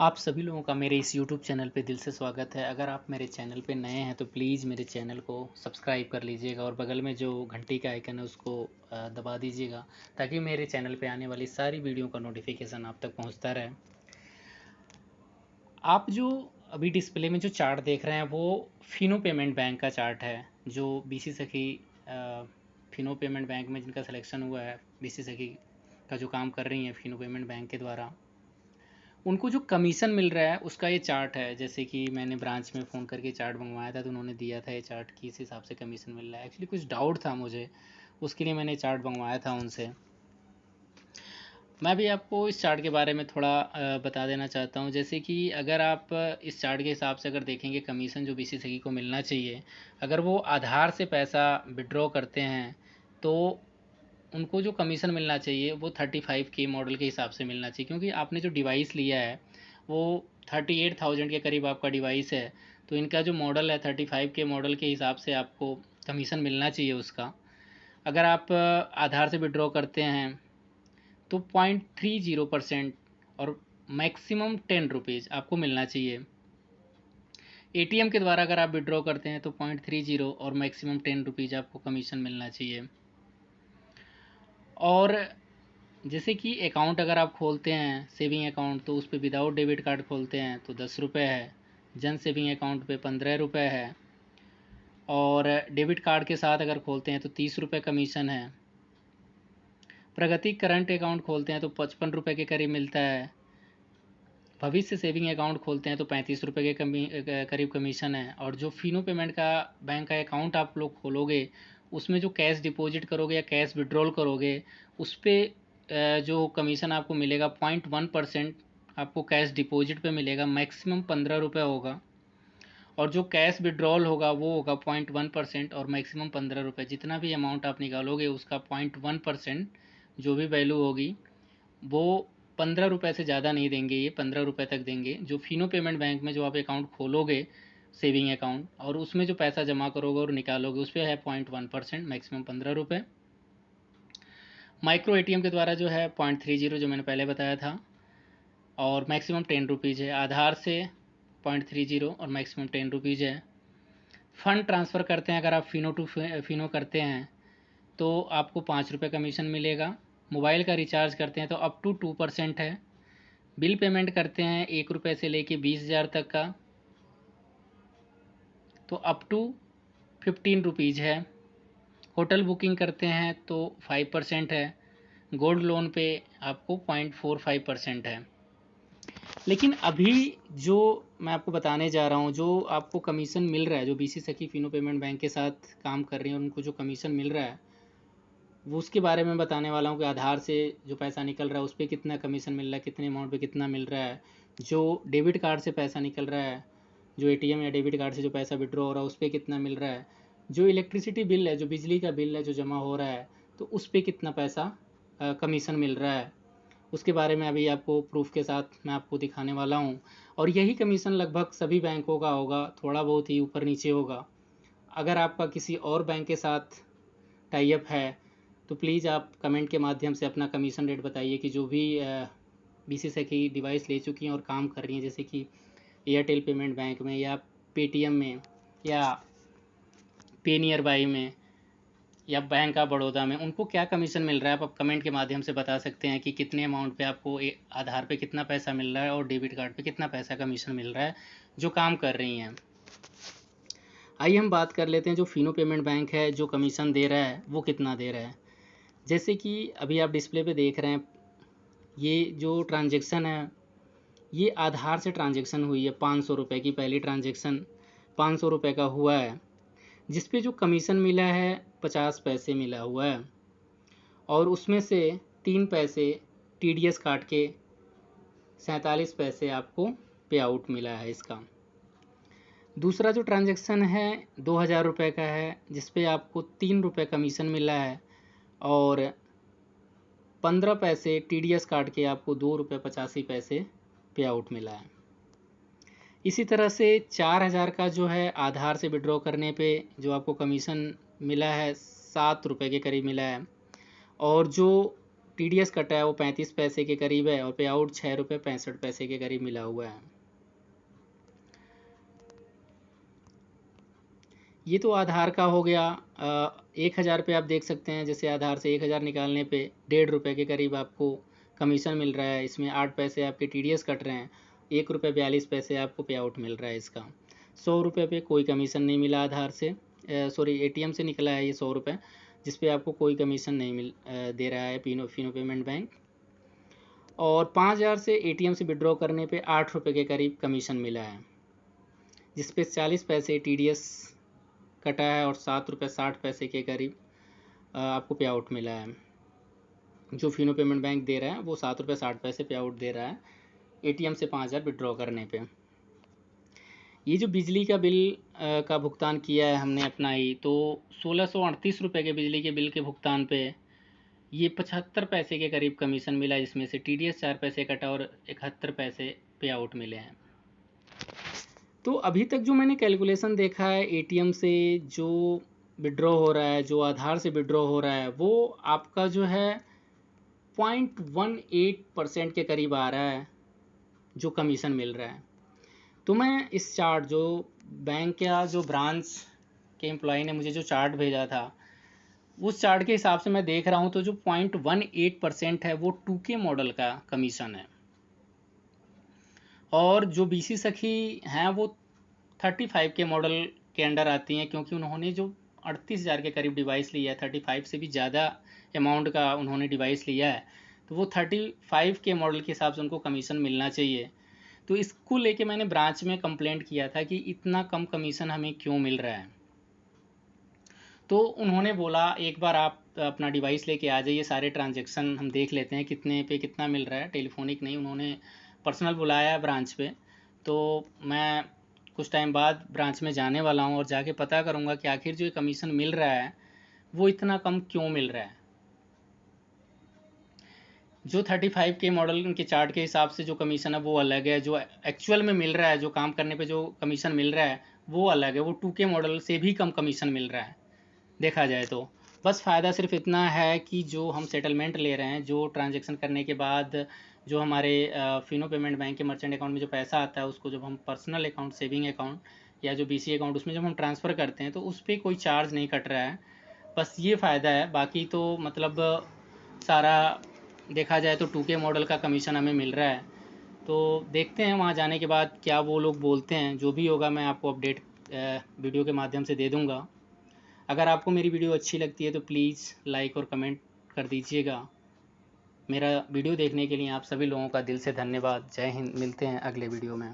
आप सभी लोगों का मेरे इस यूट्यूब चैनल पे दिल से स्वागत है। अगर आप मेरे चैनल पे नए हैं तो प्लीज़ मेरे चैनल को सब्सक्राइब कर लीजिएगा और बगल में जो घंटी का आइकन है उसको दबा दीजिएगा, ताकि मेरे चैनल पे आने वाली सारी वीडियो का नोटिफिकेशन आप तक पहुंचता रहे। आप जो अभी डिस्प्ले में जो चार्ट देख रहे हैं वो फिनो पेमेंट बैंक का चार्ट है, जो बीसी सखी फिनो पेमेंट बैंक में जिनका सिलेक्शन हुआ है, बीसी सखी का जो काम कर रही हैं फिनो पेमेंट बैंक के द्वारा, उनको जो कमीशन मिल रहा है उसका ये चार्ट है। जैसे कि मैंने ब्रांच में फ़ोन करके चार्ट मंगवाया था तो उन्होंने दिया था ये चार्ट कि इस हिसाब से कमीशन मिल रहा है। एक्चुअली कुछ डाउट था मुझे, उसके लिए मैंने चार्ट मंगवाया था उनसे। मैं भी आपको इस चार्ट के बारे में थोड़ा बता देना चाहता हूँ। जैसे कि अगर आप इस चार्ट के हिसाब से अगर देखेंगे कमीशन जो बीसी सखी को मिलना चाहिए, अगर वो आधार से पैसा विड्रॉ करते हैं तो उनको जो कमीशन मिलना चाहिए वो 35K मॉडल के हिसाब से मिलना चाहिए, क्योंकि आपने जो डिवाइस लिया है वो 38,000 के करीब आपका डिवाइस है। तो इनका जो मॉडल है 35K मॉडल के हिसाब से आपको कमीशन मिलना चाहिए उसका। अगर आप आधार से विड्रॉ करते हैं तो 0.30% और मैक्सिमम 10 रुपीज़ आपको मिलना चाहिए। एटीएम के द्वारा अगर आप विड्रॉ करते हैं तो 0.30 और मैक्सिमम 10 रुपीज़ आपको कमीशन मिलना चाहिए। और जैसे कि अकाउंट अगर आप खोलते हैं सेविंग अकाउंट, तो उस पर विदाउट डेबिट कार्ड खोलते हैं तो 10 रुपये है, जन सेविंग अकाउंट पे 15 रुपये है, और डेबिट कार्ड के साथ अगर खोलते हैं तो 30 रुपये कमीशन है। प्रगति करंट अकाउंट खोलते हैं तो 55 रुपये के करीब मिलता है। भविष्य सेविंग अकाउंट खोलते हैं तो 35 रुपये के करीब कमीशन है। और जो फिनो पेमेंट का बैंक का अकाउंट आप लोग खोलोगे उसमें जो कैश डिपॉजिट करोगे या कैश विड्रॉल करोगे उस पर जो कमीशन आपको मिलेगा 0.1% आपको कैश डिपॉजिट पे मिलेगा, मैक्सिमम 15 रुपये होगा। और जो कैश विड्रॉल होगा वो होगा 0.1% और मैक्सिमम 15 रुपये। जितना भी अमाउंट आप निकालोगे उसका 0.1% जो भी वैल्यू होगी वो 15 रुपये से ज़्यादा नहीं देंगे, ये 15 रुपये तक देंगे। जो फिनो पेमेंट बैंक में जो आप अकाउंट खोलोगे सेविंग अकाउंट और उसमें जो पैसा जमा करोगे और निकालोगे उस पर है 0.1%, मैक्सिमम 15 रुपये। माइक्रो एटीएम के द्वारा जो है 0.30 जो मैंने पहले बताया था, और मैक्सिमम 10 रुपीज़ है। आधार से 0.30 और मैक्सिमम 10 रुपीज़ है। फ़ंड ट्रांसफ़र करते हैं अगर आप फिनो टू फिनो करते हैं तो आपको 5 रुपये कमीशन मिलेगा। मोबाइल का रिचार्ज करते हैं तो अप टू 2% है। बिल पेमेंट करते हैं 1 रुपये से लेके 20,000 तक का तो अप टू 15 रुपीज़ है। होटल बुकिंग करते हैं तो 5% है। गोल्ड लोन पे आपको 0.45% है। लेकिन अभी जो मैं आपको बताने जा रहा हूँ, जो आपको कमीशन मिल रहा है, जो बीसी सखी फिनो पेमेंट बैंक के साथ काम कर रही है उनको जो कमीशन मिल रहा है वो उसके बारे में बताने वाला हूँ कि आधार से जो पैसा निकल रहा है उस पर कितना कमीशन मिल रहा है, कितने अमाउंट पे कितना मिल रहा है। जो डेबिट कार्ड से पैसा निकल रहा है, जो एटीएम या डेबिट कार्ड से जो पैसा विड्रॉ हो रहा है उस पर कितना मिल रहा है। जो इलेक्ट्रिसिटी बिल है, जो बिजली का बिल है जो जमा हो रहा है तो उस पर कितना पैसा कमीशन मिल रहा है, उसके बारे में अभी आपको प्रूफ के साथ मैं आपको दिखाने वाला हूँ। और यही कमीशन लगभग सभी बैंकों का होगा, थोड़ा बहुत ही ऊपर नीचे होगा। अगर आपका किसी और बैंक के साथ टाई अप है तो प्लीज़ आप कमेंट के माध्यम से अपना कमीशन रेट बताइए कि जो भी बीसी से की डिवाइस ले चुकी हैं और काम कर रही हैं, जैसे कि एयरटेल पेमेंट बैंक में या पेटीएम में या पे नियर बाई में या बैंक ऑफ बड़ौदा में, उनको क्या कमीशन मिल रहा है आप कमेंट के माध्यम से बता सकते हैं कि कितने अमाउंट पे आपको आधार पे कितना पैसा मिल रहा है और डेबिट कार्ड पे कितना पैसा कमीशन मिल रहा है जो काम कर रही हैं। आइए हम बात कर लेते हैं जो फिनो पेमेंट बैंक है जो कमीशन दे रहा है वो कितना दे रहा है। जैसे कि अभी आप डिस्प्ले पे देख रहे हैं, ये जो ट्रांजेक्शन है ये आधार से ट्रांजेक्शन हुई है। 500 रुपये की पहली ट्रांजेक्शन 500 रुपये का हुआ है, जिस पे जो कमीशन मिला है 50 पैसे मिला हुआ है, और उसमें से 3 पैसे टीडीएस काट के 47 पैसे आपको पे आउट मिला है इसका। दूसरा जो ट्रांजेक्शन है 2,000 रुपये का है, जिस पे आपको 3 रुपये कमीशन मिला है और 15 पैसे टीडीएस काट के आपको 2 रुपये 85 पैसे पे आउट मिला है। इसी तरह से 4,000 का जो है आधार से विड्रॉ करने पे जो आपको कमीशन मिला है 7 रुपये के करीब मिला है, और जो TDS कटा है वो 35 पैसे के करीब है और पे आउट 6 रुपये 65 पैसे के करीब मिला हुआ है। ये तो आधार का हो गया। 1000 पे आप देख सकते हैं, जैसे आधार से 1000 निकालने पे 1.5 रुपये के करीब आपको कमीशन मिल रहा है। इसमें 8 पैसे आपके TDS कट रहे हैं, 1 रुपये 42 पैसे आपको पे आउट मिल रहा है इसका। 100 रुपये पे कोई कमीशन नहीं मिला आधार से, सॉरी ATM से निकला है ये 100 रुपये, जिस पे आपको कोई कमीशन नहीं दे रहा है फिनो पेमेंट बैंक। और 5000 से ATM से विड्रॉ करने पे 8 रुपये के करीब कमीशन मिला है, जिस पे 40 पैसे TDS कटा है और 7 रुपये 60 पैसे के करीब आपको पे आउट मिला है। जो फिनो पेमेंट बैंक दे रहा है वो 7 रुपये 60 पैसे पे आउट दे रहा है ATM से 5000 विड्रॉ करने पे। ये जो बिजली का बिल का भुगतान किया है हमने अपना ही, तो 1638 रुपये के बिजली के बिल के भुगतान पे ये 75 पैसे के करीब कमीशन मिला, जिसमें से TDS 4 पैसे कटा और 71 पैसे पे आउट मिले हैं। तो अभी तक जो मैंने कैलकुलेशन देखा है ATM से जो विड्रॉ हो रहा है, जो आधार से विड्रॉ हो रहा है, वो आपका जो है 0.18% के करीब आ रहा है जो कमीशन मिल रहा है। तो मैं इस चार्ट जो बैंक या जो ब्रांच के एम्प्लॉय ने मुझे जो चार्ट भेजा था, उस चार्ट के हिसाब से मैं देख रहा हूँ तो जो 0.18% है वो 2K मॉडल का कमीशन है, और जो BC सखी हैं वो 35 के मॉडल के अंडर आती हैं, क्योंकि उन्होंने जो 38,000 के करीब डिवाइस लिया है, 35 से भी ज़्यादा अमाउंट का उन्होंने डिवाइस लिया है, तो वो 35 के मॉडल के हिसाब से उनको कमीशन मिलना चाहिए। तो इसको लेके मैंने ब्रांच में कंप्लेंट किया था कि इतना कम कमीशन हमें क्यों मिल रहा है। तो उन्होंने बोला एक बार आप अपना डिवाइस लेके आ जाइए, सारे ट्रांजैक्शन हम देख लेते हैं कितने पे कितना मिल रहा है। टेलीफोनिक नहीं, उन्होंने पर्सनल बुलाया है ब्रांच पे। तो मैं कुछ टाइम बाद ब्रांच में जाने वाला हूँ और जाके पता करूँगा कि आखिर जो कमीशन मिल रहा है वो इतना कम क्यों मिल रहा है। जो 35 के मॉडल के चार्ट के हिसाब से जो कमीशन है वो अलग है, जो एक्चुअल में मिल रहा है, जो काम करने पे जो कमीशन मिल रहा है वो अलग है, वो 2K मॉडल से भी कम कमीशन मिल रहा है देखा जाए तो। बस फ़ायदा सिर्फ इतना है कि जो हम सेटलमेंट ले रहे हैं, जो ट्रांजैक्शन करने के बाद जो हमारे फिनो पेमेंट बैंक के मर्चेंट अकाउंट में जो पैसा आता है, उसको जब हम पर्सनल अकाउंट, सेविंग अकाउंट या जो BC अकाउंट, उसमें जब हम ट्रांसफ़र करते हैं तो उस पर कोई चार्ज नहीं कट रहा है। बस ये फ़ायदा है, बाकी तो मतलब सारा देखा जाए तो 2K मॉडल का कमीशन हमें मिल रहा है। तो देखते हैं वहाँ जाने के बाद क्या वो लोग बोलते हैं। जो भी होगा मैं आपको अपडेट वीडियो के माध्यम से दे दूँगा। अगर आपको मेरी वीडियो अच्छी लगती है तो प्लीज़ लाइक और कमेंट कर दीजिएगा। मेरा वीडियो देखने के लिए आप सभी लोगों का दिल से धन्यवाद। जय हिंद। मिलते हैं अगले वीडियो में।